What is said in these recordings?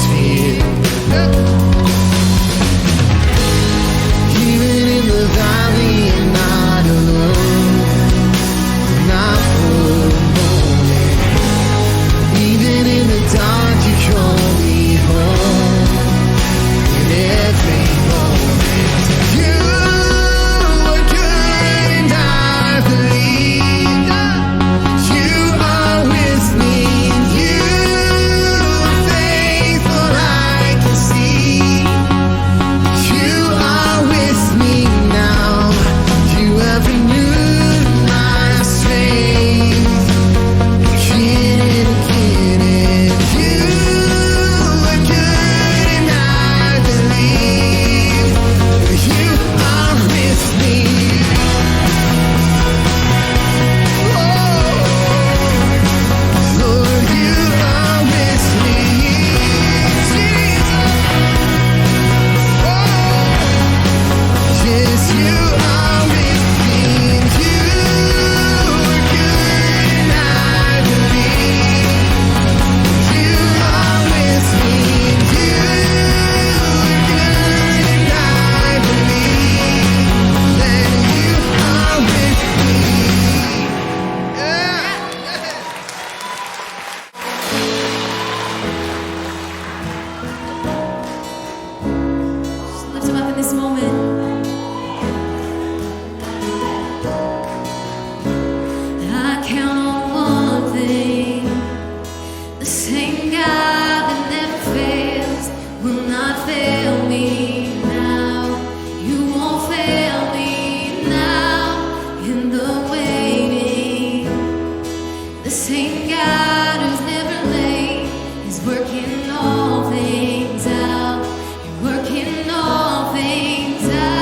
atmosphere. Even in the valley, I'm not alone, not for a moment. Even in the dark, you call me home. In every moment, you are good, and I believe you are with me. You are faithful, I can see. You are with me now. You have renewed my strength. Again and again, and you are good, and I believe you are with me. Oh, Lord, you are with me, Jesus. Oh, yes, you are with me. You are good, and I believe you are with me. You are good, and I believe that you are with me. Yeah. Just lift him up in this moment. I count on one thing. The same God that never fails will not fail me now. You won't fail me now in the waiting. The same God who's never late is working all things out. You're working all things out.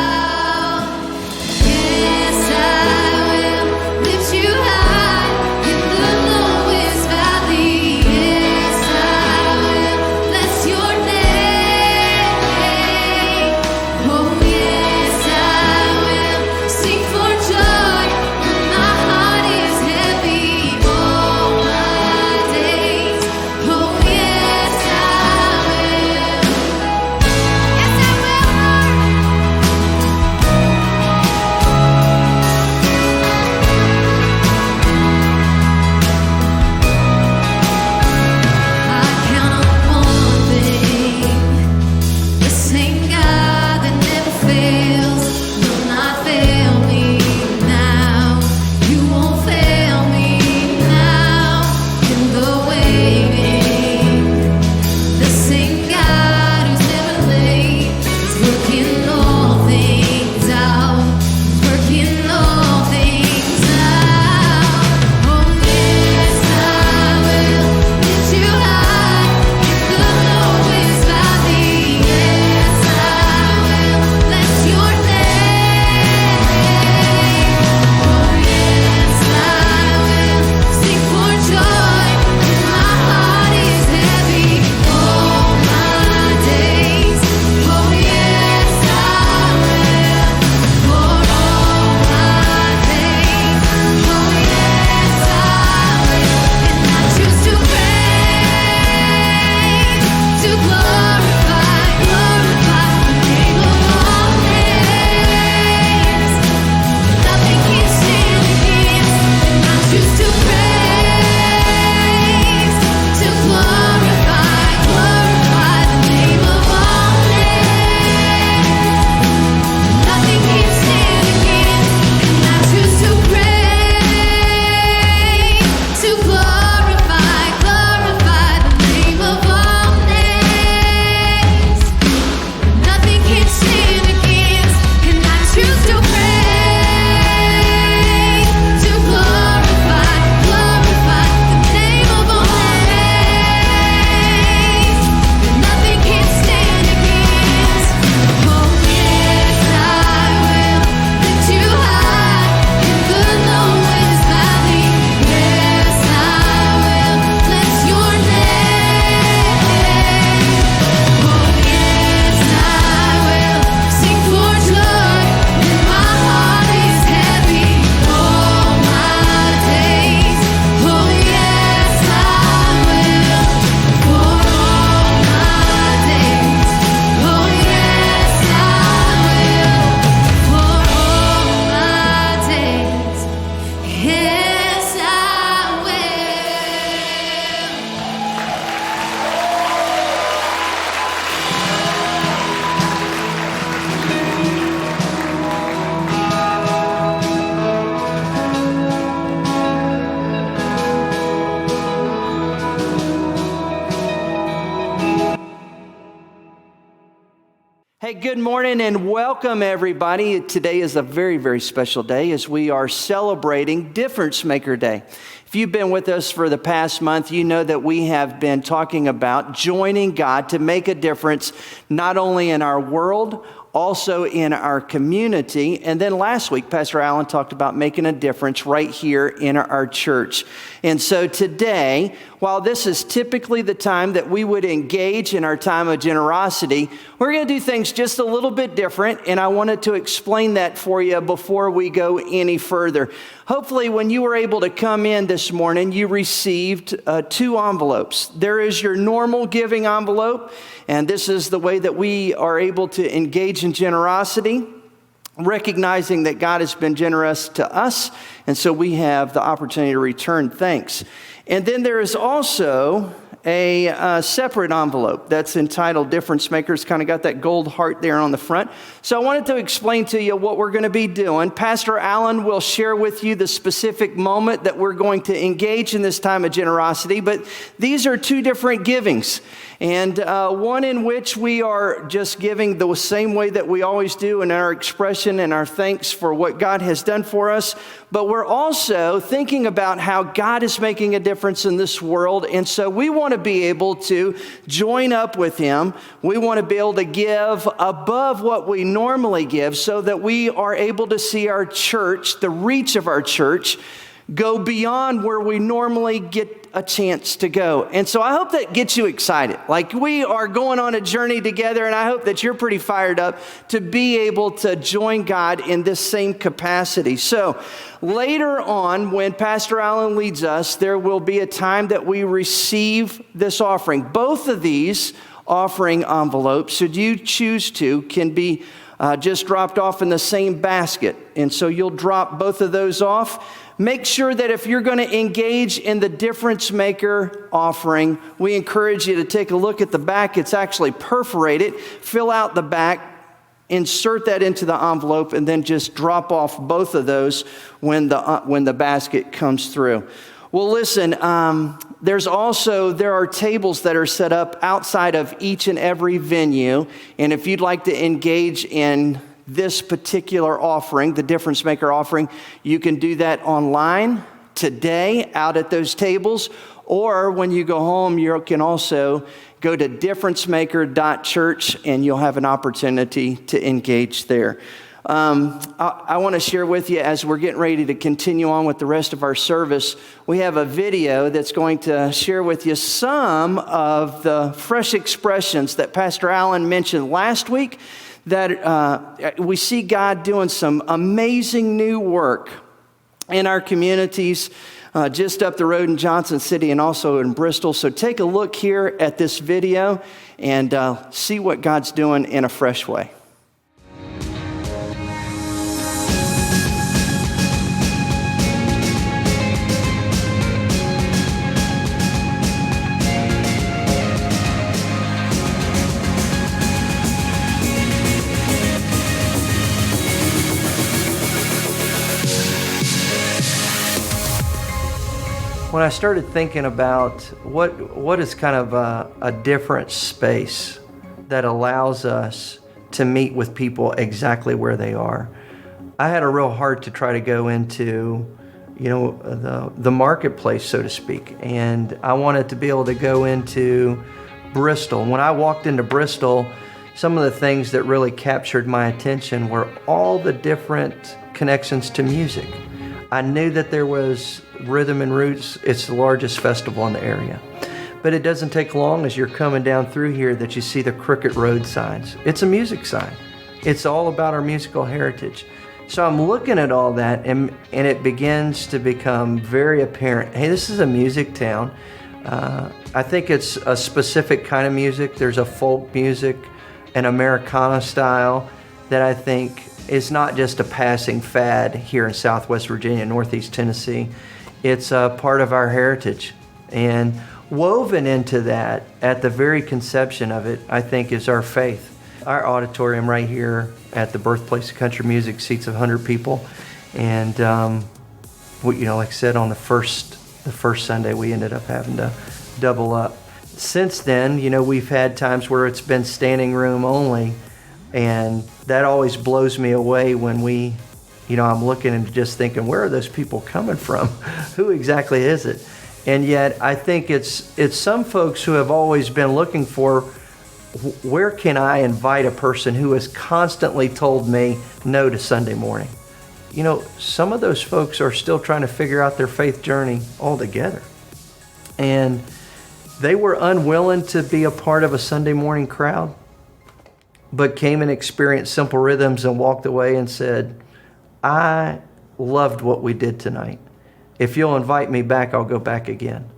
Hey, good morning and welcome everybody. Today is a very, very special day as we are celebrating Difference Maker Day. If you've been with us for the past month, you know that we have been talking about joining God to make a difference not only in our world, also in our community. And then last week, Pastor Allen talked about making a difference right here in our church. And so today, while this is typically the time that we would engage in our time of generosity, we're going to do things just a little bit different. And I wanted to explain that for you before we go any further. Hopefully, when you were able to come in this morning, you received 2 envelopes. There is your normal giving envelope, and this is the way that we are able to engage in generosity, recognizing that God has been generous to us, and so we have the opportunity to return thanks. And then there is also a separate envelope that's entitled Difference Makers. Kind of got that gold heart there on the front. So I wanted to explain to you what we're going to be doing. Pastor Allen will share with you the specific moment that we're going to engage in this time of generosity, but these are 2 different givings. And one in which we are just giving the same way that we always do in our expression and our thanks for what God has done for us. But we're also thinking about how God is making a difference in this world. And so we want to be able to join up with Him. We want to be able to give above what we normally give so that we are able to see our church, the reach of our church, go beyond where we normally get a chance to go. And so I hope that gets you excited. Like, we are going on a journey together, and I hope that you're pretty fired up to be able to join God in this same capacity. So later on, when Pastor Allen leads us, there will be a time that we receive this offering. Both of these offering envelopes, should you choose to, can be just dropped off in the same basket. And so you'll drop both of those off. Make sure that if you're going to engage in the Difference Maker offering, we encourage you to take a look at the back. It's actually perforated. Fill out the back, insert that into the envelope, and then just drop off both of those when the basket comes through. Well, listen, there are tables that are set up outside of each and every venue. And if you'd like to engage in this particular offering, the Difference Maker offering, you can do that online today out at those tables. Or when you go home, you can also go to differencemaker.church and you'll have an opportunity to engage there. I want to share with you, as we're getting ready to continue on with the rest of our service, we have a video that's going to share with you some of the fresh expressions that Pastor Allen mentioned last week, that we see God doing some amazing new work in our communities just up the road in Johnson City and also in Bristol. So take a look here at this video and see what God's doing in a fresh way. When I started thinking about what is kind of a different space that allows us to meet with people exactly where they are, I had a real heart to try to go into, the marketplace, so to speak. And I wanted to be able to go into Bristol. When I walked into Bristol, some of the things that really captured my attention were all the different connections to music. I knew that there was Rhythm and Roots. It's the largest festival in the area. But it doesn't take long as you're coming down through here that you see the Crooked Road signs. It's a music sign. It's all about our musical heritage. So I'm looking at all that and it begins to become very apparent. Hey, this is a music town. I think it's a specific kind of music. There's a folk music, an Americana style that I think is not just a passing fad here in Southwest Virginia, Northeast Tennessee. It's a part of our heritage. And woven into that, at the very conception of it, I think is our faith. Our auditorium right here at the birthplace of country music seats 100 people. And, like I said, on the first Sunday, we ended up having to double up. Since then, we've had times where it's been standing room only. And that always blows me away when I'm looking and just thinking, where are those people coming from? Who exactly is it? And yet I think it's some folks who have always been looking for, where can I invite a person who has constantly told me no to Sunday morning? Some of those folks are still trying to figure out their faith journey altogether. And they were unwilling to be a part of a Sunday morning crowd, but came and experienced Simple Rhythms and walked away and said, I loved what we did tonight. If you'll invite me back, I'll go back again.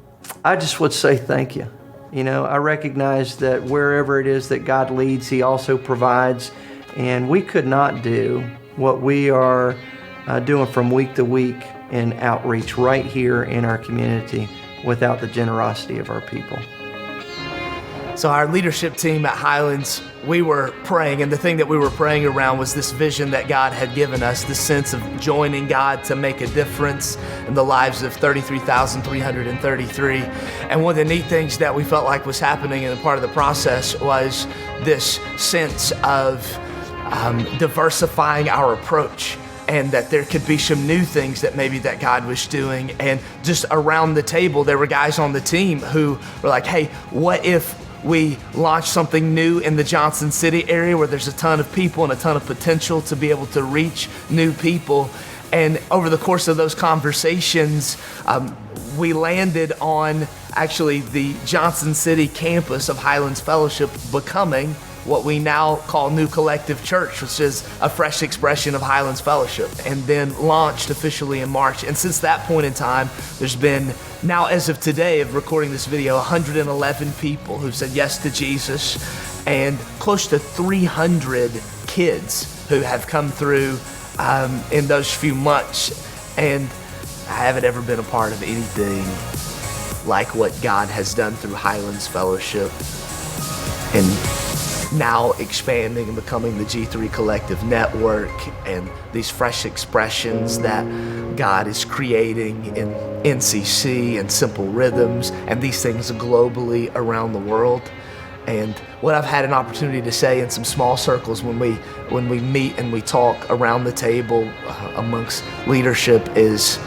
I just would say thank you. I recognize that wherever it is that God leads, He also provides. And we could not do what we are doing from week to week in outreach right here in our community without the generosity of our people. So our leadership team at Highlands, we were praying, and the thing that we were praying around was this vision that God had given us, this sense of joining God to make a difference in the lives of 33,333. And one of the neat things that we felt like was happening in a part of the process was this sense of diversifying our approach, and that there could be some new things that maybe that God was doing. And just around the table, there were guys on the team who were like, hey, what if we launch something new in the Johnson City area where there's a ton of people and a ton of potential to be able to reach new people? And over the course of those conversations, we landed on actually the Johnson City campus of Highlands Fellowship becoming what we now call New Collective Church, which is a fresh expression of Highlands Fellowship, and then launched officially in March. And since that point in time, there's been, now as of today of recording this video, 111 people who've said yes to Jesus, and close to 300 kids who have come through in those few months. And I haven't ever been a part of anything like what God has done through Highlands Fellowship, and now expanding and becoming the G3 Collective Network, and these fresh expressions that God is creating in NCC and Simple Rhythms, and these things globally around the world. And what I've had an opportunity to say in some small circles when we meet and we talk around the table amongst leadership is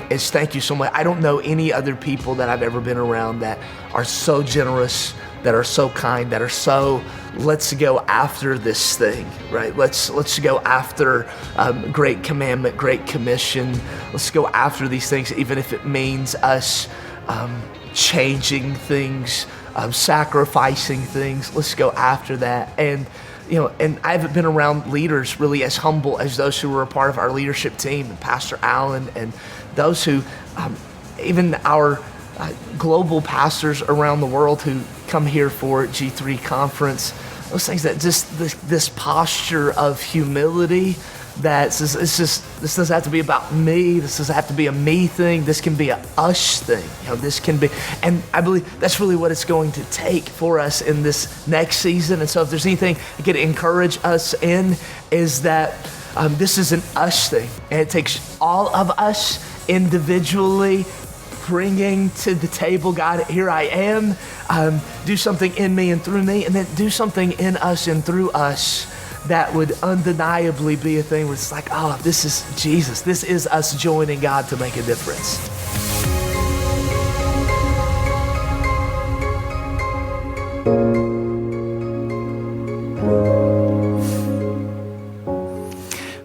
thank you so much. I don't know any other people that I've ever been around that are so generous, that are so kind, that are so, let's go after this thing, right? Let's go after Great Commandment, Great Commission. Let's go after these things, even if it means us changing things, sacrificing things. Let's go after that. And and I haven't been around leaders really as humble as those who were a part of our leadership team, and Pastor Allen, and those who, even our global pastors around the world who come here for G3 conference, those things that just this posture of humility that says, this doesn't have to be about me. This doesn't have to be a me thing. This can be a us thing. This can be, and I believe that's really what it's going to take for us in this next season. And so if there's anything I could encourage us in, is that this is an us thing, and it takes all of us individually bringing to the table, God, here I am, do something in me and through me, and then do something in us and through us that would undeniably be a thing where it's like, oh, this is Jesus. This is us joining God to make a difference.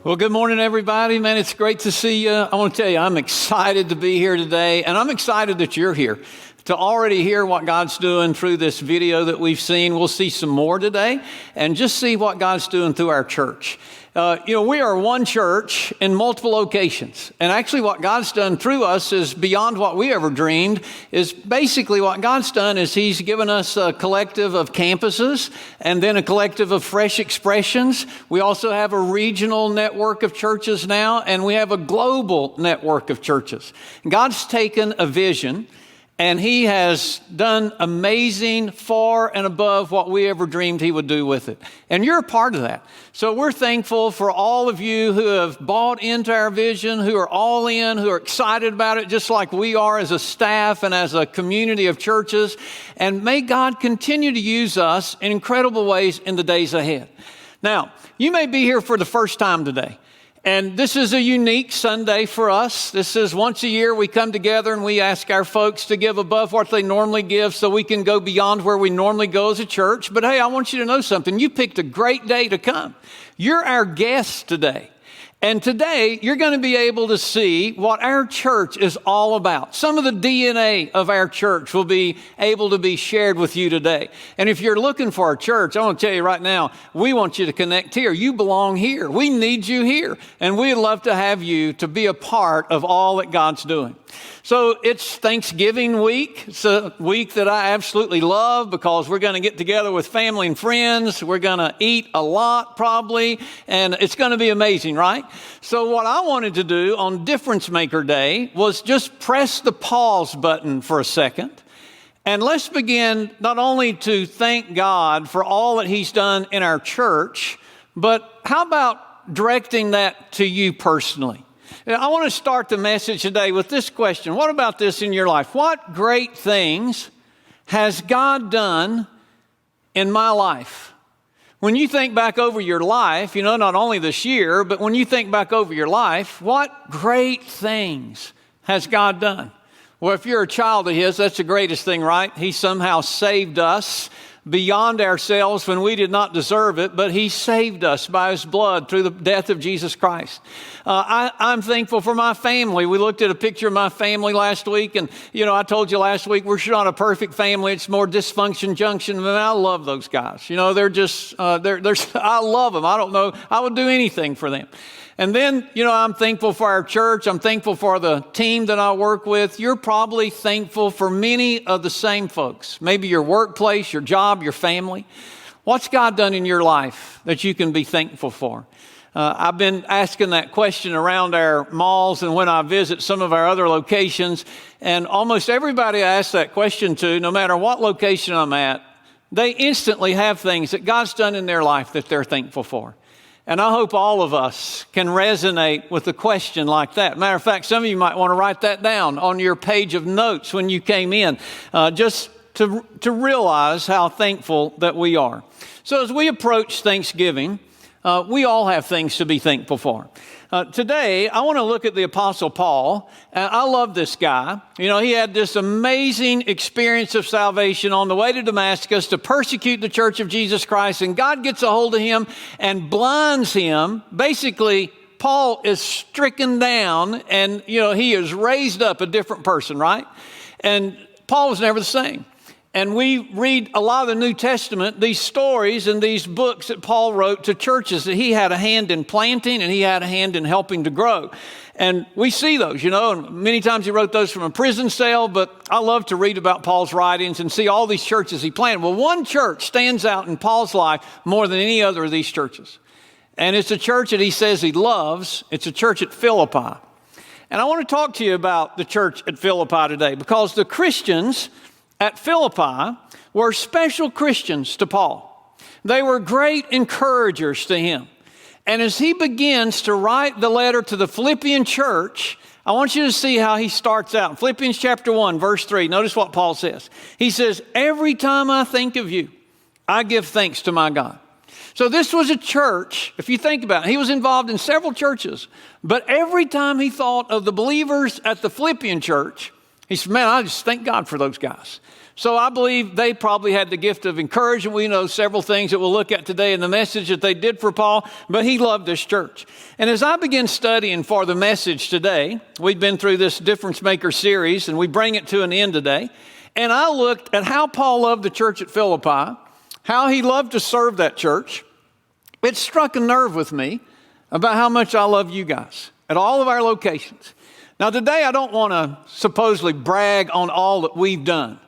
Well, good morning, everybody. Man, it's great to see you. I want to tell you, I'm excited to be here today, and I'm excited that you're here to already hear what God's doing through this video that we've seen. We'll see some more today, and just see what God's doing through our church. We are one church in multiple locations, and actually what God's done through us is beyond what we ever dreamed. Is basically what God's done is He's given us a collective of campuses, and then a collective of fresh expressions. We also have a regional network of churches now, and we have a global network of churches. God's taken a vision, and He has done amazing, far and above what we ever dreamed He would do with it. And you're a part of that. So we're thankful for all of you who have bought into our vision, who are all in, who are excited about it, just like we are as a staff and as a community of churches. And may God continue to use us in incredible ways in the days ahead. Now, you may be here for the first time today, and this is a unique Sunday for us. This is once a year we come together and we ask our folks to give above what they normally give so we can go beyond where we normally go as a church. But hey, I want you to know something. You picked a great day to come. You're our guest today. And today, you're going to be able to see what our church is all about. Some of the DNA of our church will be able to be shared with you today. And if you're looking for a church, I want to tell you right now, we want you to connect here. You belong here. We need you here. And we'd love to have you to be a part of all that God's doing. So it's Thanksgiving week. It's a week that I absolutely love because we're going to get together with family and friends. We're going to eat a lot probably, and it's going to be amazing, right? So what I wanted to do on Difference Maker Day was just press the pause button for a second. And let's begin not only to thank God for all that He's done in our church, but how about directing that to you personally? I want to start the message today with this question. What about this in your life? What great things has God done in my life? When you think back over your life, not only this year, but when you think back over your life, what great things has God done? Well, if you're a child of His, that's the greatest thing, right? He somehow saved us beyond ourselves when we did not deserve it, but He saved us by His blood through the death of Jesus Christ. I'm thankful for my family. We looked at a picture of my family last week, and I told you last week we're not a perfect family. It's more dysfunction junction. And I love those guys. They're just I love them. I don't know. I would do anything for them. And then, I'm thankful for our church. I'm thankful for the team that I work with. You're probably thankful for many of the same folks. Maybe your workplace, your job, your family. What's God done in your life that you can be thankful for? I've been asking that question around our malls and when I visit some of our other locations. And almost everybody I ask that question to, no matter what location I'm at, they instantly have things that God's done in their life that they're thankful for. And I hope all of us can resonate with a question like that. Matter of fact, some of you might want to write that down on your page of notes when you came in, just to realize how thankful that we are. So as we approach Thanksgiving, we all have things to be thankful for. Today, I want to look at the Apostle Paul. I love this guy. He had this amazing experience of salvation on the way to Damascus to persecute the church of Jesus Christ. And God gets a hold of him and blinds him. Basically, Paul is stricken down and, he is raised up a different person, right? And Paul was never the same. And we read a lot of the New Testament, these stories and these books that Paul wrote to churches that he had a hand in planting and he had a hand in helping to grow. And we see those, and many times he wrote those from a prison cell, but I love to read about Paul's writings and see all these churches he planted. Well, one church stands out in Paul's life more than any other of these churches. And it's a church that he says he loves. It's a church at Philippi. And I want to talk to you about the church at Philippi today because the Christians at Philippi were special Christians to Paul. They were great encouragers to him. And as he begins to write the letter to the Philippian church, I want you to see how he starts out. Philippians chapter 1, verse 3, notice what Paul says. He says, every time I think of you, I give thanks to my God. So this was a church, if you think about it, he was involved in several churches, but every time he thought of the believers at the Philippian church, he said, man, I just thank God for those guys. So I believe they probably had the gift of encouragement. We know several things that we'll look at today in the message that they did for Paul, but he loved this church. And as I begin studying for the message today, we've been through this Difference Maker series, and we bring it to an end today. And I looked at how Paul loved the church at Philippi, how he loved to serve that church. It struck a nerve with me about how much I love you guys at all of our locations. Now, today I don't want to supposedly brag on all that we've done.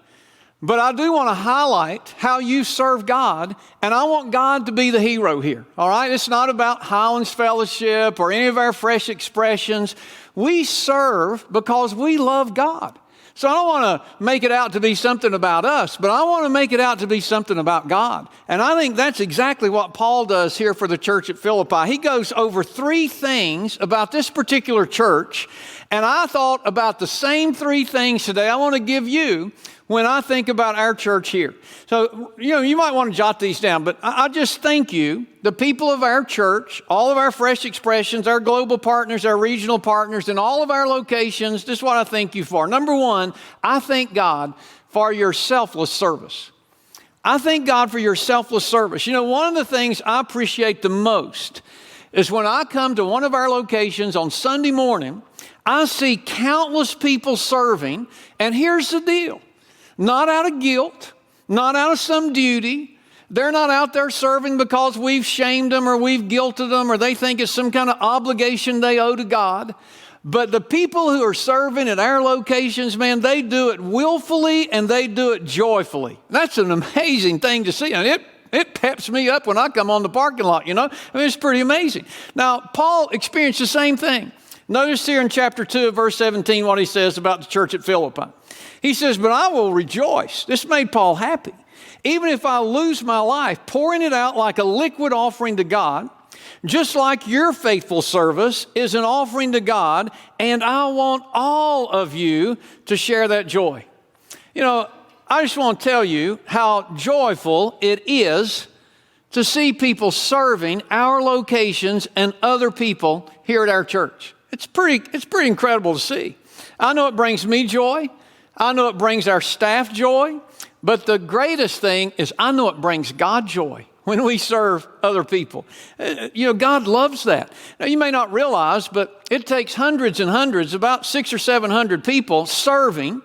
But I do want to highlight how you serve God, and I want God to be the hero here, all right? It's not about Highlands Fellowship or any of our fresh expressions. We serve because we love God. So I don't want to make it out to be something about us, but I want to make it out to be something about God. And I think that's exactly what Paul does here for the church at Philippi. He goes over 3 things about this particular church, and I thought about the same 3 things today I want to give you when I think about our church here. So, you might want to jot these down, but I just thank you, the people of our church, all of our Fresh Expressions, our global partners, our regional partners, and all of our locations. This is what I thank you for. Number one, I thank God for your selfless service. I thank God for your selfless service. One of the things I appreciate the most is when I come to one of our locations on Sunday morning, I see countless people serving, and here's the deal. Not out of guilt, not out of some duty. They're not out there serving because we've shamed them or we've guilted them or they think it's some kind of obligation they owe to God. But the people who are serving at our locations, man, they do it willfully and they do it joyfully. That's an amazing thing to see. And it peps me up when I come on the parking lot, it's pretty amazing. Now, Paul experienced the same thing. Notice here in chapter 2 of verse 17 what he says about the church at Philippi. He says, but I will rejoice. This made Paul happy. Even if I lose my life, pouring it out like a liquid offering to God, just like your faithful service is an offering to God, and I want all of you to share that joy. I just want to tell you how joyful it is to see people serving our locations and other people here at our church. It's pretty incredible to see. I know it brings me joy. I know it brings our staff joy. But the greatest thing is I know it brings God joy when we serve other people. God loves that. Now, you may not realize, but it takes hundreds and hundreds, about 600 or 700 people serving.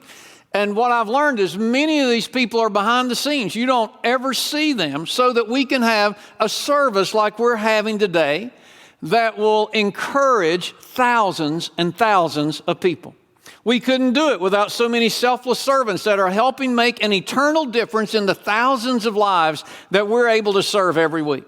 And what I've learned is many of these people are behind the scenes. You don't ever see them, so that we can have a service like we're having today that will encourage thousands and thousands of people. We couldn't do it without so many selfless servants that are helping make an eternal difference in the thousands of lives that we're able to serve every week.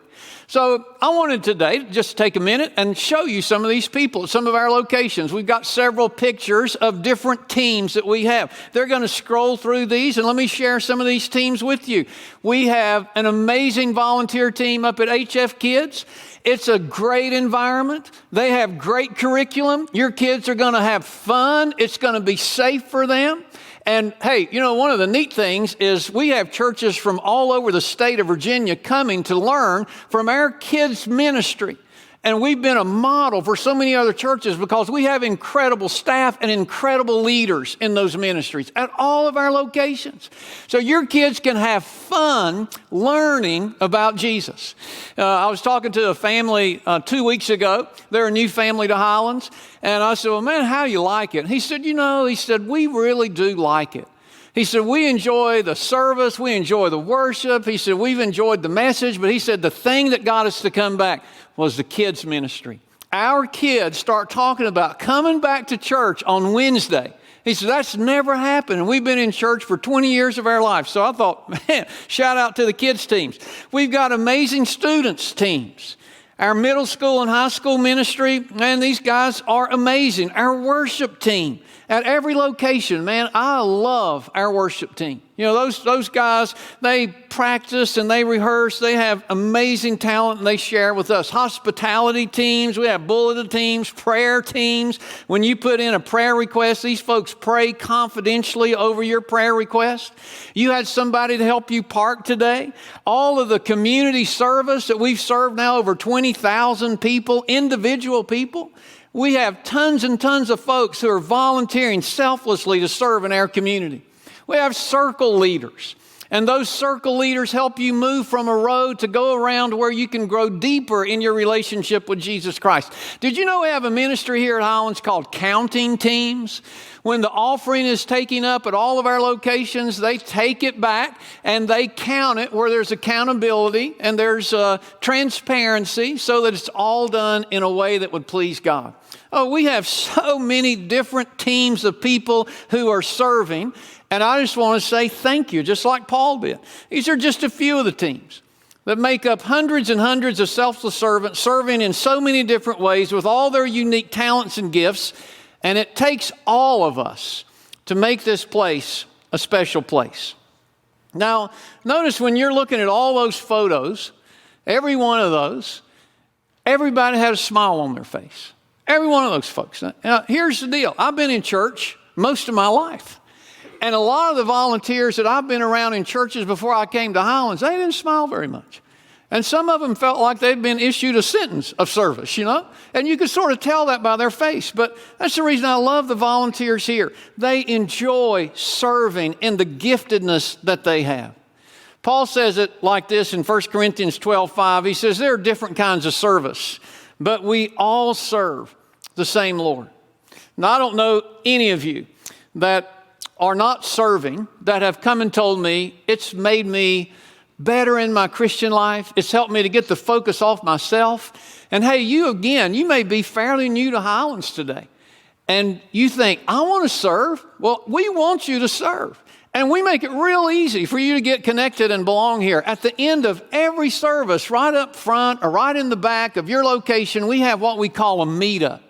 So I wanted today to just take a minute and show you some of these people at some of our locations. We've got several pictures of different teams that we have. They're going to scroll through these, and let me share some of these teams with you. We have an amazing volunteer team up at HF Kids. It's a great environment. They have great curriculum. Your kids are going to have fun. It's going to be safe for them. And hey, one of the neat things is we have churches from all over the state of Virginia coming to learn from our kids' ministry. And we've been a model for so many other churches because we have incredible staff and incredible leaders in those ministries at all of our locations. So your kids can have fun learning about Jesus. I was talking to a family 2 weeks ago. They're a new family to Highlands. And I said, well, man, how do you like it? And he said, we really do like it. He said, we enjoy the service. We enjoy the worship. He said, we've enjoyed the message. But he said, the thing that got us to come back was the kids' ministry. Our kids start talking about coming back to church on Wednesday. He said, that's never happened. And we've been in church for 20 years of our life. So I thought, man, shout out to the kids' teams. We've got amazing students' teams. Our middle school and high school ministry, man, these guys are amazing. Our worship team at every location, man, I love our worship team. Those guys, they practice and they rehearse. They have amazing talent and they share with us. Hospitality teams, we have bulletin teams, prayer teams. When you put in a prayer request, these folks pray confidentially over your prayer request. You had somebody to help you park today. All of the community service that we've served now over 20,000 people, individual people. We have tons and tons of folks who are volunteering selflessly to serve in our community. We have circle leaders, and those circle leaders help you move from a road to go around where you can grow deeper in your relationship with Jesus Christ. Did you know we have a ministry here at Highlands called counting teams? When the offering is taken up at all of our locations, they take it back and they count it where there's accountability and there's transparency so that it's all done in a way that would please God. Oh, we have so many different teams of people who are serving. And I just want to say thank you, just like Paul did. These are just a few of the teams that make up hundreds and hundreds of selfless servants serving in so many different ways with all their unique talents and gifts. And it takes all of us to make this place a special place. Now, notice when you're looking at all those photos, every one of those, everybody had a smile on their face. Every one of those folks. Now, here's the deal. I've been in church most of my life. And a lot of the volunteers that I've been around in churches before I came to Highlands, they didn't smile very much. And some of them felt like they'd been issued a sentence of service, you know? And you could sort of tell that by their face. But that's the reason I love the volunteers here. They enjoy serving in the giftedness that they have. Paul says it like this in 1 Corinthians 12:5. He says, there are different kinds of service, but we all serve the same Lord. Now, I don't know any of you that are not serving that have come and told me it's made me better in my Christian life. It's helped me to get the focus off myself. And hey, you may be fairly new to Highlands today. And you think, I want to serve. Well, we want you to serve. And we make it real easy for you to get connected and belong here. At the end of every service, right up front or right in the back of your location, we have what we call a meetup.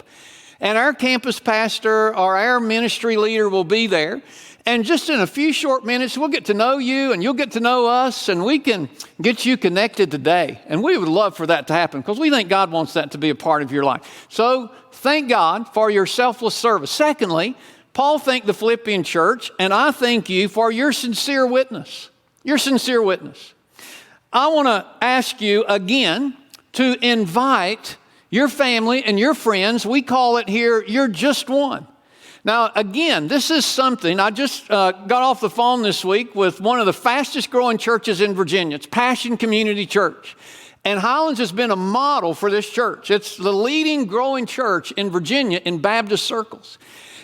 And our campus pastor or our ministry leader will be there. And just in a few short minutes, we'll get to know you and you'll get to know us, and we can get you connected today. And we would love for that to happen because we think God wants that to be a part of your life. So thank God for your selfless service. Secondly, Paul thanked the Philippian church, and I thank you for your sincere witness. Your sincere witness. I want to ask you again to invite your family and your friends. We call it here, you're just one. Now, again, this is something, I just got off the phone this week with one of the fastest growing churches in Virginia. It's Passion Community Church. And Highlands has been a model for this church. It's the leading growing church in Virginia in Baptist circles.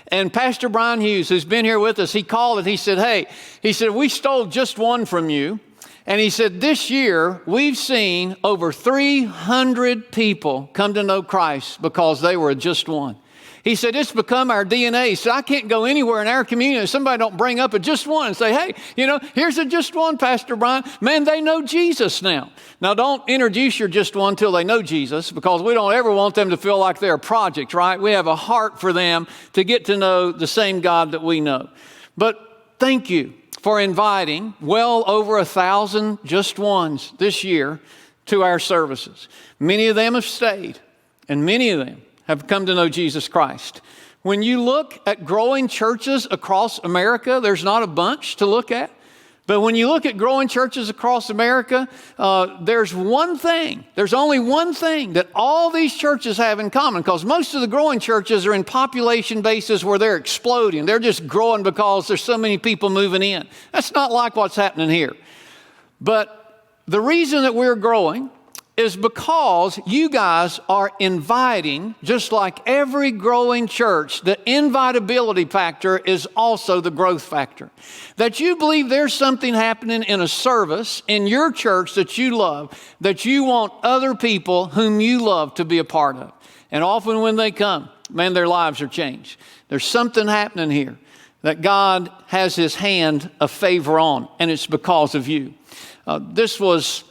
And Pastor Brian Hughes, who's been here with us, he called and he said, we stole just one from you. And he said, this year, we've seen over 300 people come to know Christ because they were just one. He said, it's become our DNA. He said, I can't go anywhere in our community if somebody don't bring up a just one and say, hey, here's a just one, Pastor Brian. Man, they know Jesus now. Now, don't introduce your just one till they know Jesus, because we don't ever want them to feel like they're a project, right? We have a heart for them to get to know the same God that we know. But thank you for inviting well over 1,000 just ones this year to our services. Many of them have stayed, and many of them have come to know Jesus Christ. When you look at growing churches across America, there's not a bunch to look at. But when you look at growing churches across America, there's only one thing that all these churches have in common, because most of the growing churches are in population bases where they're exploding. They're just growing because there's so many people moving in. That's not like what's happening here. But the reason that we're growing is because you guys are inviting, just like every growing church. The invitability factor is also the growth factor. That you believe there's something happening in a service in your church that you love, that you want other people whom you love to be a part of. And often when they come, man, their lives are changed. There's something happening here that God has His hand of favor on, and it's because of you. This was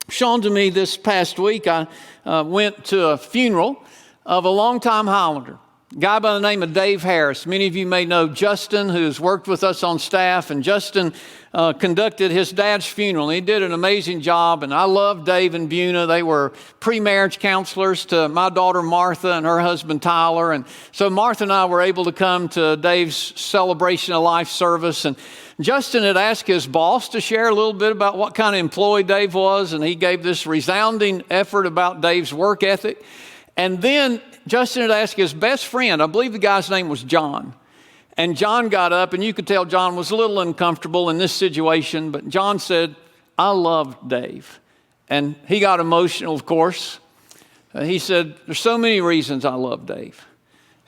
shown to me this past week. I went to a funeral of a longtime Highlander, a guy by the name of Dave Harris. Many of you may know Justin, who's worked with us on staff, and Justin conducted his dad's funeral. And he did an amazing job, and I love Dave and Buna. They were pre-marriage counselors to my daughter Martha and her husband Tyler. And so Martha and I were able to come to Dave's celebration of life service, and Justin had asked his boss to share a little bit about what kind of employee Dave was, and he gave this resounding effort about Dave's work ethic. And then Justin had asked his best friend, I believe the guy's name was John, and John got up, and you could tell John was a little uncomfortable in this situation, but John said, I love Dave. And he got emotional, of course. He said, there's so many reasons I love Dave.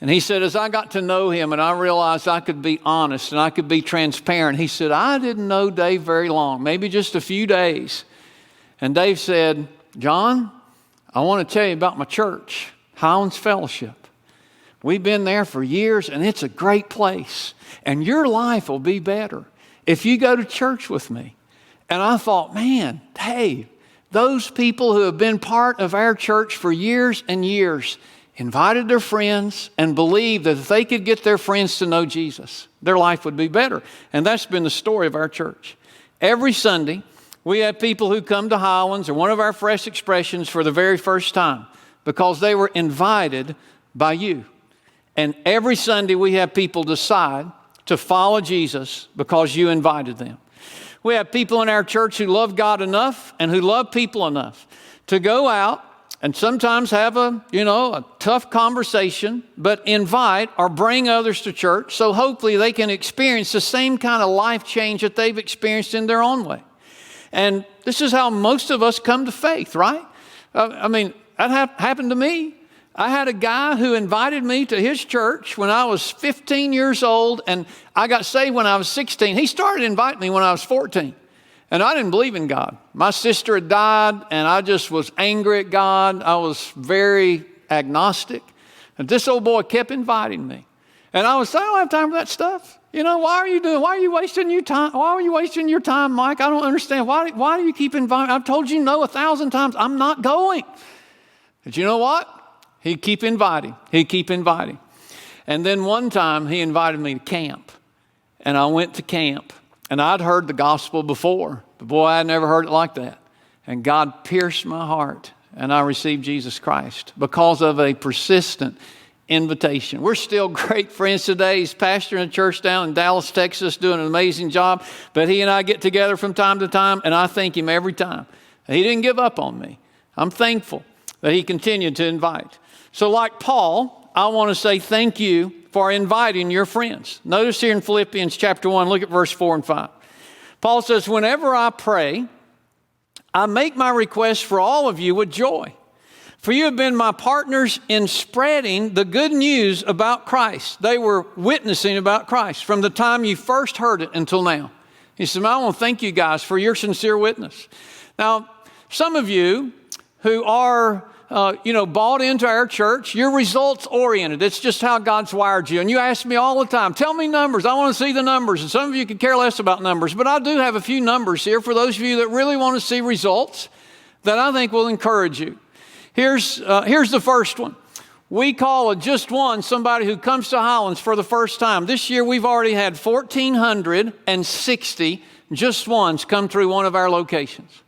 And he said, as I got to know him and I realized I could be honest and I could be transparent, he said, I didn't know Dave very long, maybe just a few days. And Dave said, John, I want to tell you about my church, Highlands Fellowship. We've been there for years, and it's a great place. And your life will be better if you go to church with me. And I thought, man, Dave, those people who have been part of our church for years and years invited their friends and believed that if they could get their friends to know Jesus, their life would be better. And that's been the story of our church. Every Sunday, we have people who come to Highlands or one of our Fresh Expressions for the very first time because they were invited by you. And every Sunday, we have people decide to follow Jesus because you invited them. We have people in our church who love God enough and who love people enough to go out and sometimes have a tough conversation, but invite or bring others to church so hopefully they can experience the same kind of life change that they've experienced in their own way. And this is how most of us come to faith, right? That happened to me. I had a guy who invited me to his church when I was 15 years old, and I got saved when I was 16. He started inviting me when I was 14, and I didn't believe in God. My sister had died, and I just was angry at God. I was very agnostic, and this old boy kept inviting me. And I was saying, I don't have time for that stuff. Why are you wasting your time? Why are you wasting your time, Mike? I don't understand. Why do you keep inviting? I've told you no 1,000 times. I'm not going. But you know what? He'd keep inviting. And then one time he invited me to camp. And I went to camp. And I'd heard the gospel before. But boy, I'd never heard it like that. And God pierced my heart. And I received Jesus Christ because of a persistent invitation. We're still great friends today. He's pastoring a church down in Dallas, Texas, doing an amazing job. But he and I get together from time to time. And I thank him every time. He didn't give up on me. I'm thankful that he continued to invite. So like Paul, I want to say thank you for inviting your friends. Notice here in Philippians chapter 1, look at verse 4 and 5. Paul says, whenever I pray, I make my requests for all of you with joy. For you have been my partners in spreading the good news about Christ. They were witnessing about Christ from the time you first heard it until now. He said, I want to thank you guys for your sincere witness. Now, some of you who are bought into our church, you're results oriented. It's just how God's wired you. And you ask me all the time, tell me numbers. I want to see the numbers. And some of you could care less about numbers, but I do have a few numbers here for those of you that really want to see results that I think will encourage you. Here's the first one. We call a just one somebody who comes to Highlands for the first time. This year we've already had 1,460 just ones come through one of our locations.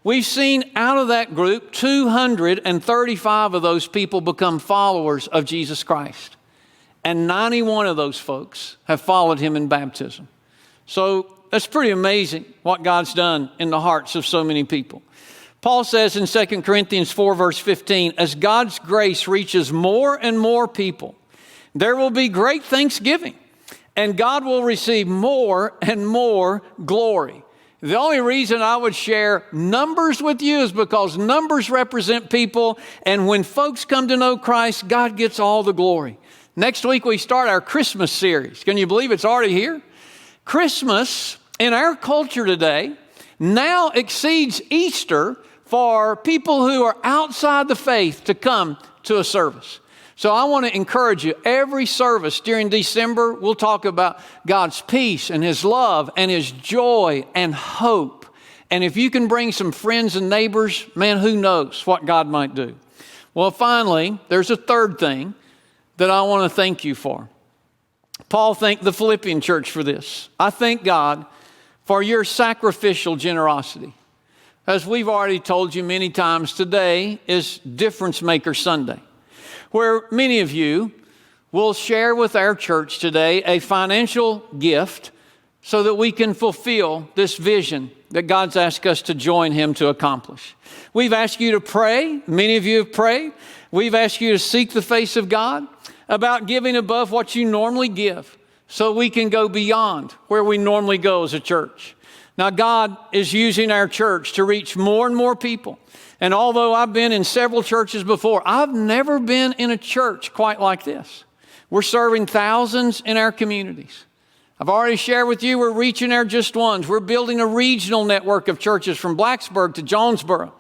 We've seen out of that group, 235 of those people become followers of Jesus Christ. And 91 of those folks have followed him in baptism. So that's pretty amazing what God's done in the hearts of so many people. Paul says in 2 Corinthians 4, verse 15, as God's grace reaches more and more people, there will be great thanksgiving, and God will receive more and more glory. The only reason I would share numbers with you is because numbers represent people, and when folks come to know Christ, God gets all the glory. Next week we start our Christmas series. Can you believe it's already here? Christmas in our culture today now exceeds Easter for people who are outside the faith to come to a service. So I want to encourage you, every service during December, we'll talk about God's peace and his love and his joy and hope. And if you can bring some friends and neighbors, man, who knows what God might do. Well, finally, there's a third thing that I want to thank you for. Paul thanked the Philippian church for this. I thank God for your sacrificial generosity. As we've already told you many times, today is Difference Maker Sunday, where many of you will share with our church today a financial gift so that we can fulfill this vision that God's asked us to join him to accomplish. We've asked you to pray. Many of you have prayed. We've asked you to seek the face of God about giving above what you normally give so we can go beyond where we normally go as a church. Now, God is using our church to reach more and more people. And although I've been in several churches before, I've never been in a church quite like this. We're serving thousands in our communities. I've already shared with you, we're reaching our just ones. We're building a regional network of churches from Blacksburg to Jonesboro.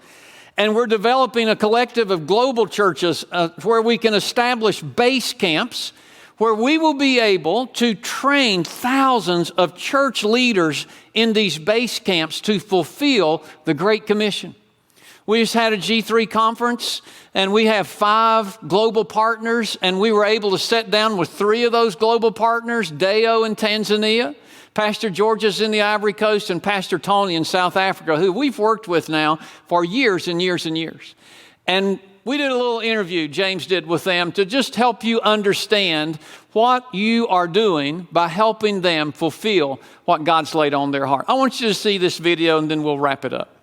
And we're developing a collective of global churches where we can establish base camps where we will be able to train thousands of church leaders in these base camps to fulfill the Great Commission. We just had a G3 conference, and we have 5 global partners, and we were able to sit down with 3 of those global partners, Deo in Tanzania, Pastor George's in the Ivory Coast, and Pastor Tony in South Africa, who we've worked with now for years and years and years. And We did a little interview, James did, with them to just help you understand what you are doing by helping them fulfill what God's laid on their heart. I want you to see this video and then we'll wrap it up.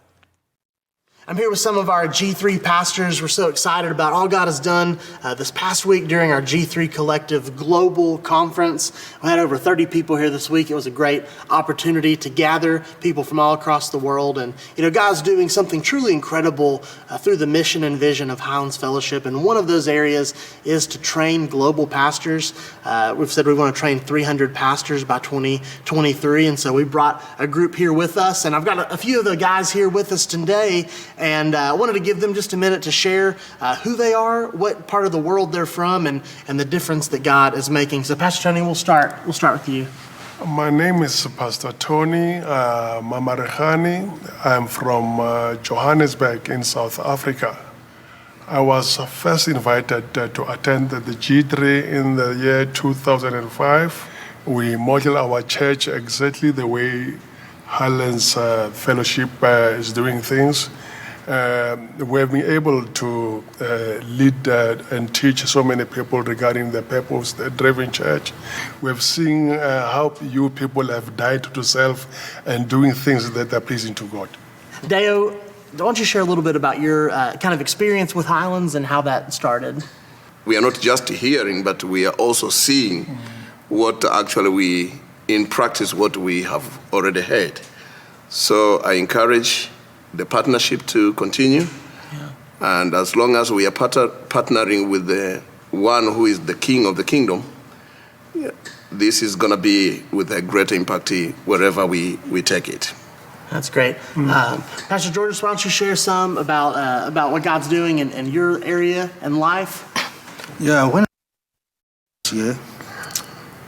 I'm here with some of our G3 pastors. We're so excited about all God has done this past week during our G3 Collective Global Conference. We had over 30 people here this week. It was a great opportunity to gather people from all across the world. And, God's doing something truly incredible through the mission and vision of Highlands Fellowship. And one of those areas is to train global pastors. We've said we want to train 300 pastors by 2023. And so we brought a group here with us. And I've got a few of the guys here with us today. And I wanted to give them just a minute to share who they are, what part of the world they're from, and the difference that God is making. So, Pastor Tony, we'll start with you. My name is Pastor Tony Mamarehani. I'm from Johannesburg in South Africa. I was first invited to attend the G3 in the year 2005. We model our church exactly the way Highlands Fellowship is doing things. We've been able to lead and teach so many people regarding the purpose-driven church. We've seen how you people have died to self and doing things that are pleasing to God. Deo, why don't you share a little bit about your kind of experience with Highlands and how that started? We are not just hearing, but we are also seeing what actually in practice, what we have already heard. So I encourage the partnership to continue. And as long as we are partnering with the one who is the king of the kingdom, this is going to be with a great impact wherever we take it. That's great. Pastor George, why don't you share some about what God's doing in your area and life? Yeah, when here,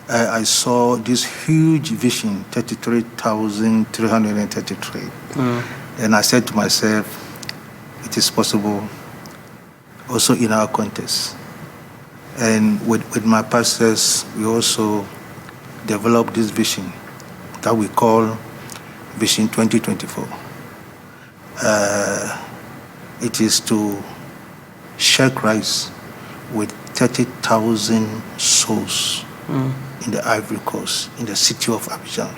I saw this huge vision, 33,333. And I said to myself, it is possible also in our context. And with my pastors, we also developed this vision that we call Vision 2024. It is to share Christ with 30,000 souls in the Ivory Coast, in the city of Abidjan,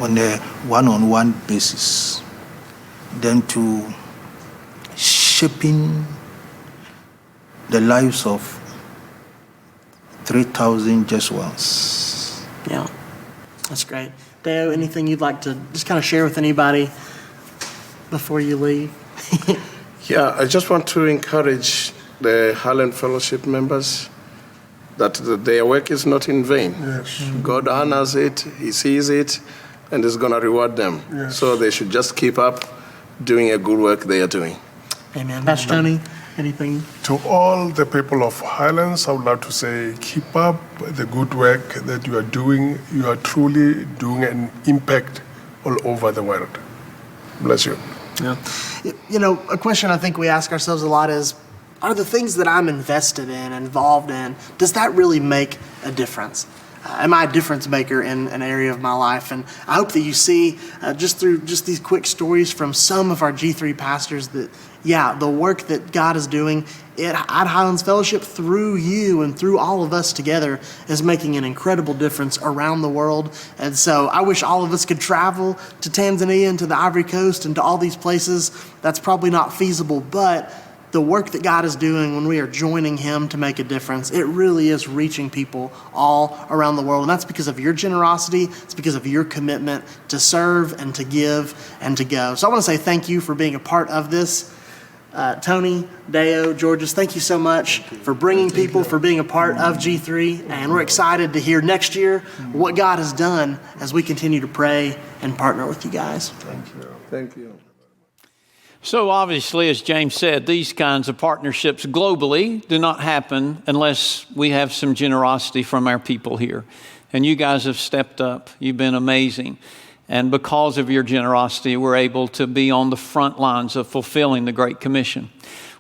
on a one-on-one basis. Then to shaping the lives of 3,000 just once. Yeah, that's great. Deo, anything you'd like to just kind of share with anybody before you leave? Yeah, I just want to encourage the Highlands Fellowship members that their work is not in vain. Yes. God honors it, He sees it, and is going to reward them. Yes. So they should just keep up doing a good work they are doing. Amen. Pastor Tony, anything? To all the people of Highlands, I would like to say, keep up the good work that you are doing. You are truly doing an impact all over the world. Bless you. Yeah. A question I think we ask ourselves a lot is, are the things that I'm invested in, involved in, does that really make a difference? Am I a difference maker in an area of my life? And I hope that you see just through just these quick stories from some of our G3 pastors that, the work that God is doing at Highlands Fellowship through you and through all of us together is making an incredible difference around the world. And so I wish all of us could travel to Tanzania and to the Ivory Coast and to all these places. That's probably not feasible, but the work that God is doing when we are joining Him to make a difference, it really is reaching people all around the world. And that's because of your generosity. It's because of your commitment to serve and to give and to go. So I want to say thank you for being a part of this. Tony, Deo, Georges, thank you so much for bringing people, for being a part of G3. And we're excited to hear next year what God has done as we continue to pray and partner with you guys. Thank you. Thank you. So obviously, as James said, these kinds of partnerships globally do not happen unless we have some generosity from our people here. And you guys have stepped up. You've been amazing. And because of your generosity, we're able to be on the front lines of fulfilling the Great Commission.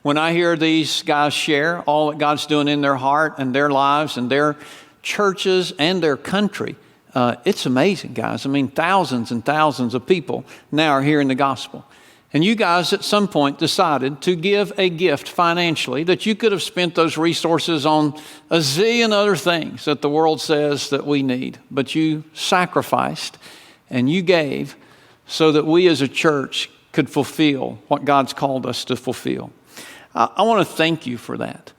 When I hear these guys share all that God's doing in their heart and their lives and their churches and their country, it's amazing, guys. I mean, thousands and thousands of people now are hearing the gospel. And you guys at some point decided to give a gift financially that you could have spent those resources on a zillion other things that the world says that we need. But you sacrificed and you gave so that we as a church could fulfill what God's called us to fulfill. I want to thank you for that.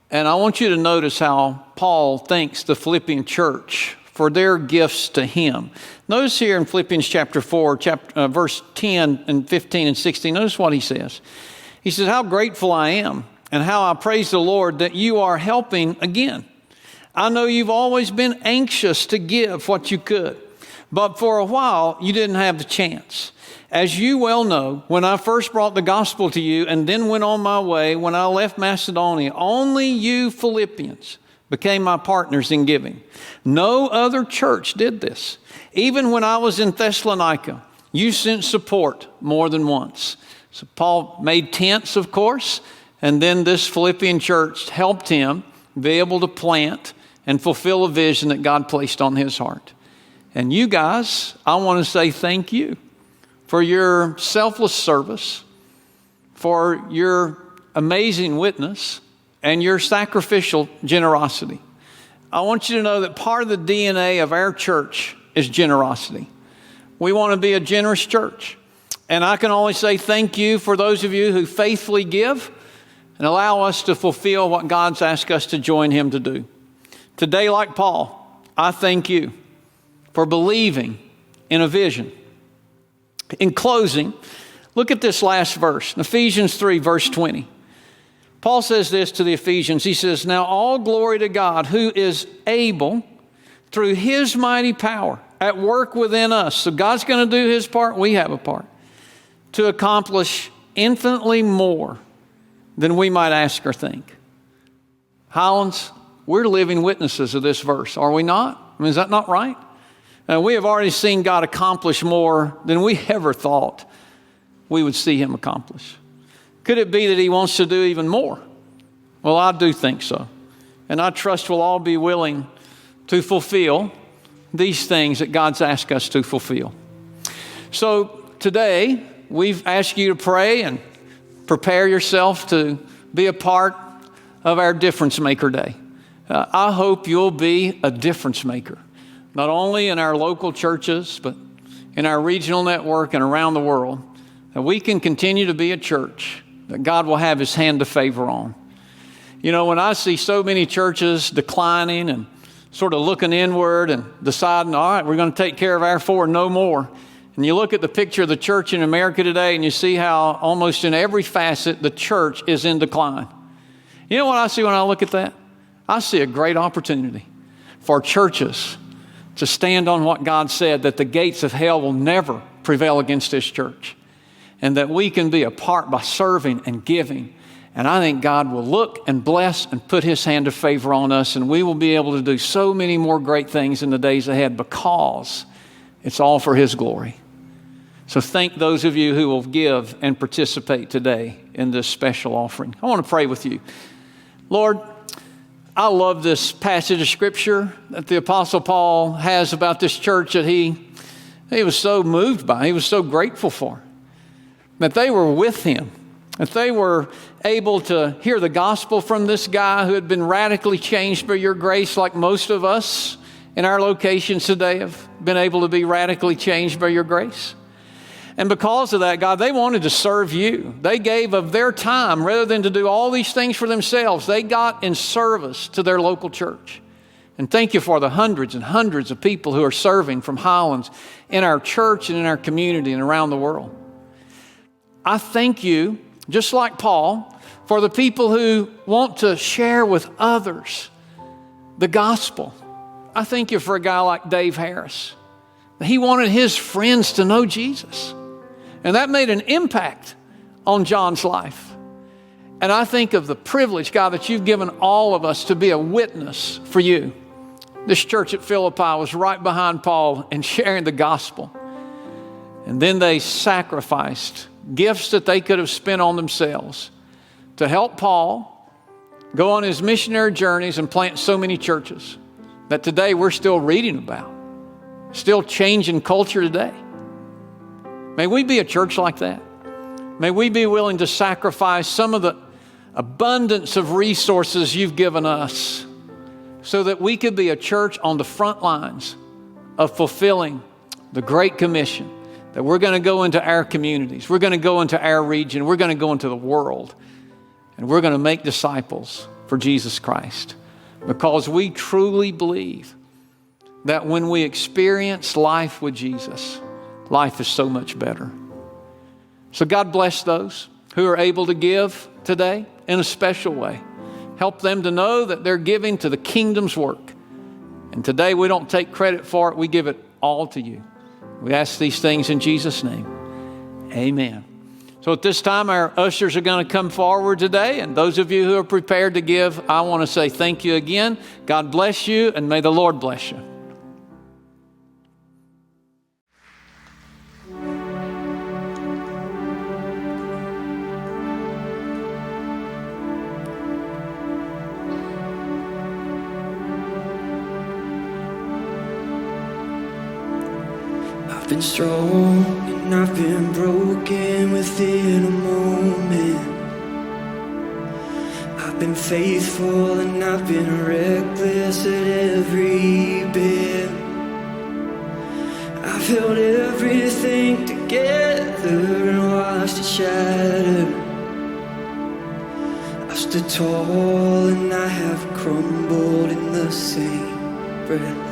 And I want you to notice how Paul thanks the Philippian church for their gifts to him. Notice here in Philippians chapter 4, verse 10 and 15 and 16, notice what he says. He says, how grateful I am and how I praise the Lord that you are helping again. I know you've always been anxious to give what you could, but for a while you didn't have the chance. As you well know, when I first brought the gospel to you and then went on my way, when I left Macedonia, only you Philippians became my partners in giving. No other church did this. Even when I was in Thessalonica, you sent support more than once. So Paul made tents, of course, and then this Philippian church helped him be able to plant and fulfill a vision that God placed on his heart. And you guys, I want to say thank you for your selfless service, for your amazing witness, and your sacrificial generosity. I want you to know that part of the DNA of our church is generosity. We want to be a generous church. And I can only say thank you for those of you who faithfully give and allow us to fulfill what God's asked us to join him to do. Today, like Paul, I thank you for believing in a vision. In closing, look at this last verse, in Ephesians 3, verse 20. Paul says this to the Ephesians. He says, now all glory to God who is able through his mighty power at work within us. So God's going to do his part. We have a part to accomplish infinitely more than we might ask or think. Highlands, we're living witnesses of this verse, are we not? I mean, is that not right? We have already seen God accomplish more than we ever thought we would see him accomplish. Could it be that he wants to do even more? Well, I do think so. And I trust we'll all be willing to fulfill these things that God's asked us to fulfill. So today, we've asked you to pray and prepare yourself to be a part of our Difference Maker Day. I hope you'll be a difference maker, not only in our local churches, but in our regional network and around the world, that we can continue to be a church that God will have his hand of favor on. You know, when I see so many churches declining and sort of looking inward and deciding, all right, we're going to take care of our four and no more. And you look at the picture of the church in America today and you see how almost in every facet the church is in decline. You know what I see when I look at that? I see a great opportunity for churches to stand on what God said, that the gates of hell will never prevail against this church, and that we can be a part by serving and giving. And I think God will look and bless and put his hand of favor on us, and we will be able to do so many more great things in the days ahead because it's all for his glory. So thank those of you who will give and participate today in this special offering. I want to pray with you. Lord, I love this passage of scripture that the Apostle Paul has about this church that he was so moved by, he was so grateful for, that they were with him, that they were able to hear the gospel from this guy who had been radically changed by your grace, like most of us in our locations today have been able to be radically changed by your grace. And because of that, God, they wanted to serve you. They gave of their time rather than to do all these things for themselves. They got in service to their local church. And thank you for the hundreds and hundreds of people who are serving from Highlands in our church and in our community and around the world. I thank you, just like Paul, for the people who want to share with others the gospel. I thank you for a guy like Dave Harris. He wanted his friends to know Jesus. And that made an impact on John's life. And I think of the privilege, God, that you've given all of us to be a witness for you. This church at Philippi was right behind Paul in sharing the gospel. And then they sacrificed gifts that they could have spent on themselves to help Paul go on his missionary journeys and plant so many churches that today we're still reading about, still changing culture today. May we be a church like that. May we be willing to sacrifice some of the abundance of resources you've given us so that we could be a church on the front lines of fulfilling the Great Commission, that we're going to go into our communities, we're going to go into our region, we're going to go into the world, and we're going to make disciples for Jesus Christ, because we truly believe that when we experience life with Jesus, life is so much better. So God bless those who are able to give today in a special way. Help them to know that they're giving to the kingdom's work. And today we don't take credit for it. We give it all to you. We ask these things in Jesus' name. Amen. So at this time, our ushers are going to come forward today. And those of you who are prepared to give, I want to say thank you again. God bless you, and may the Lord bless you. I've been strong and I've been broken within a moment. I've been faithful and I've been reckless at every bit. I've held everything together and watched it shatter. I've stood tall and I have crumbled in the same breath.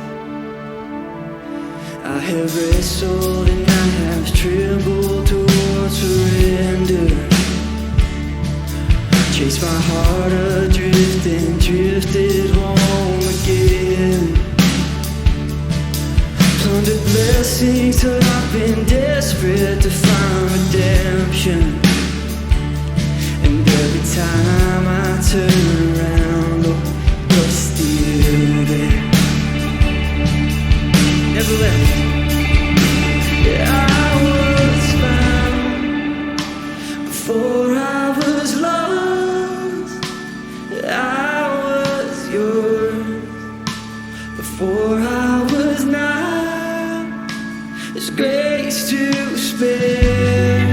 I have wrestled and I have trembled towards surrender. Chased my heart adrift and drifted home again. Plundered blessings till I've been desperate to find redemption. And every time I turn around, oh, you're still there. Never left. I was found before I was lost. I was yours before I was not. There's grace to spare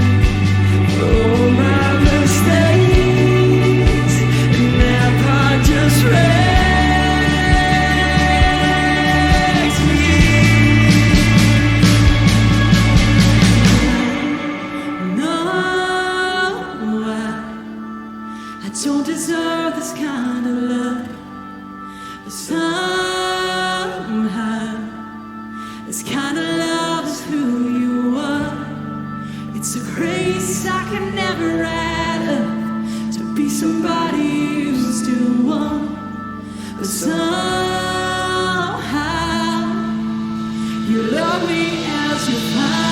for all my mistakes, and now I just ran. Don't deserve this kind of love, but somehow this kind of love is who you are. It's a grace I can never add up to be somebody you still want, but somehow you love me as you find.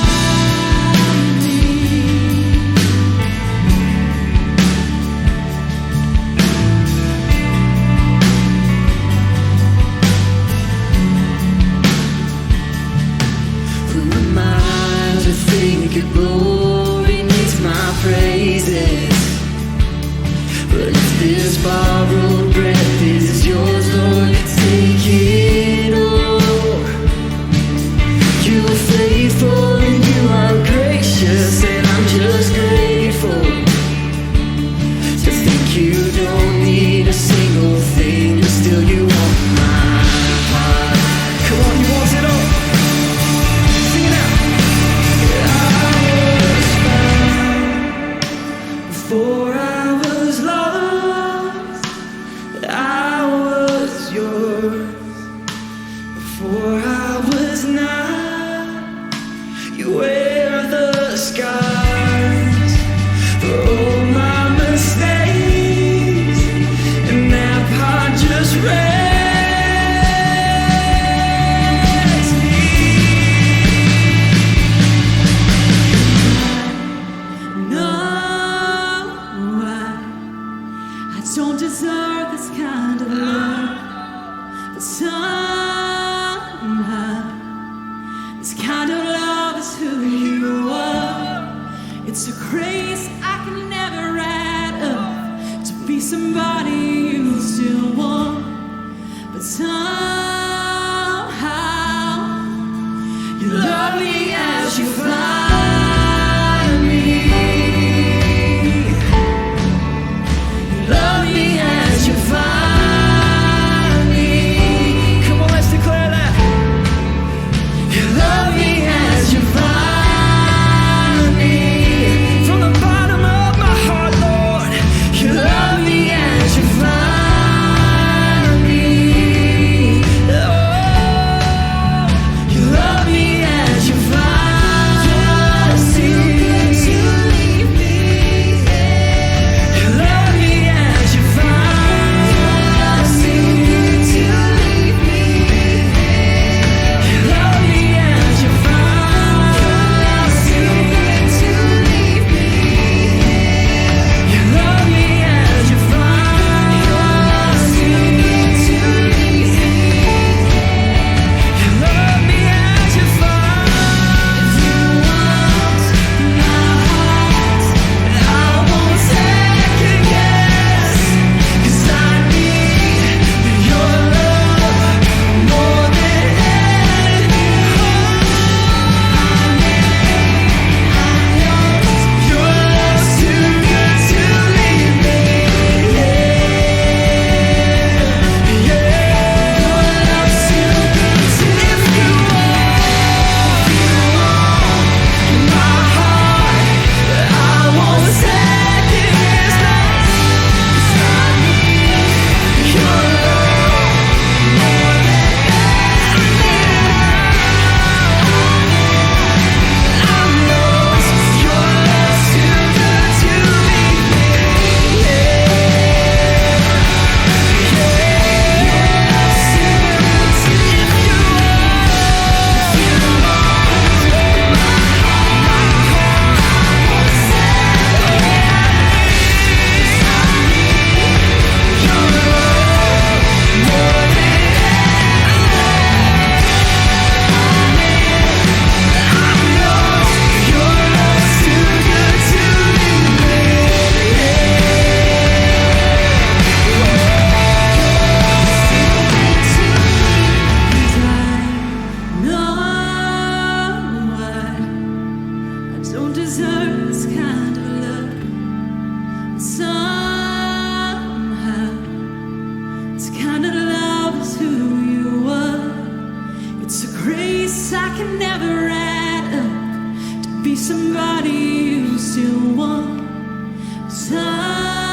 Your glory needs my praises, but if this borrowed breath is yours, Lord, take it all. You are faithful and you are gracious, and I'm just grateful to think you don't need a single thing, but still you want my heart. Come on, you want it all. Sing it out. Before I was lost, I was yours. Before I was not, you wear the scars for all my mistakes, and that part just rests don't deserve this kind of love, but somehow this kind of love is who you are. It's a grace I can never add up to be somebody you still want, but somehow you love me as you find me. deserve this kind of love. Somehow, this kind of love is who you are. It's a grace I can never add up to be somebody you still want. Somehow,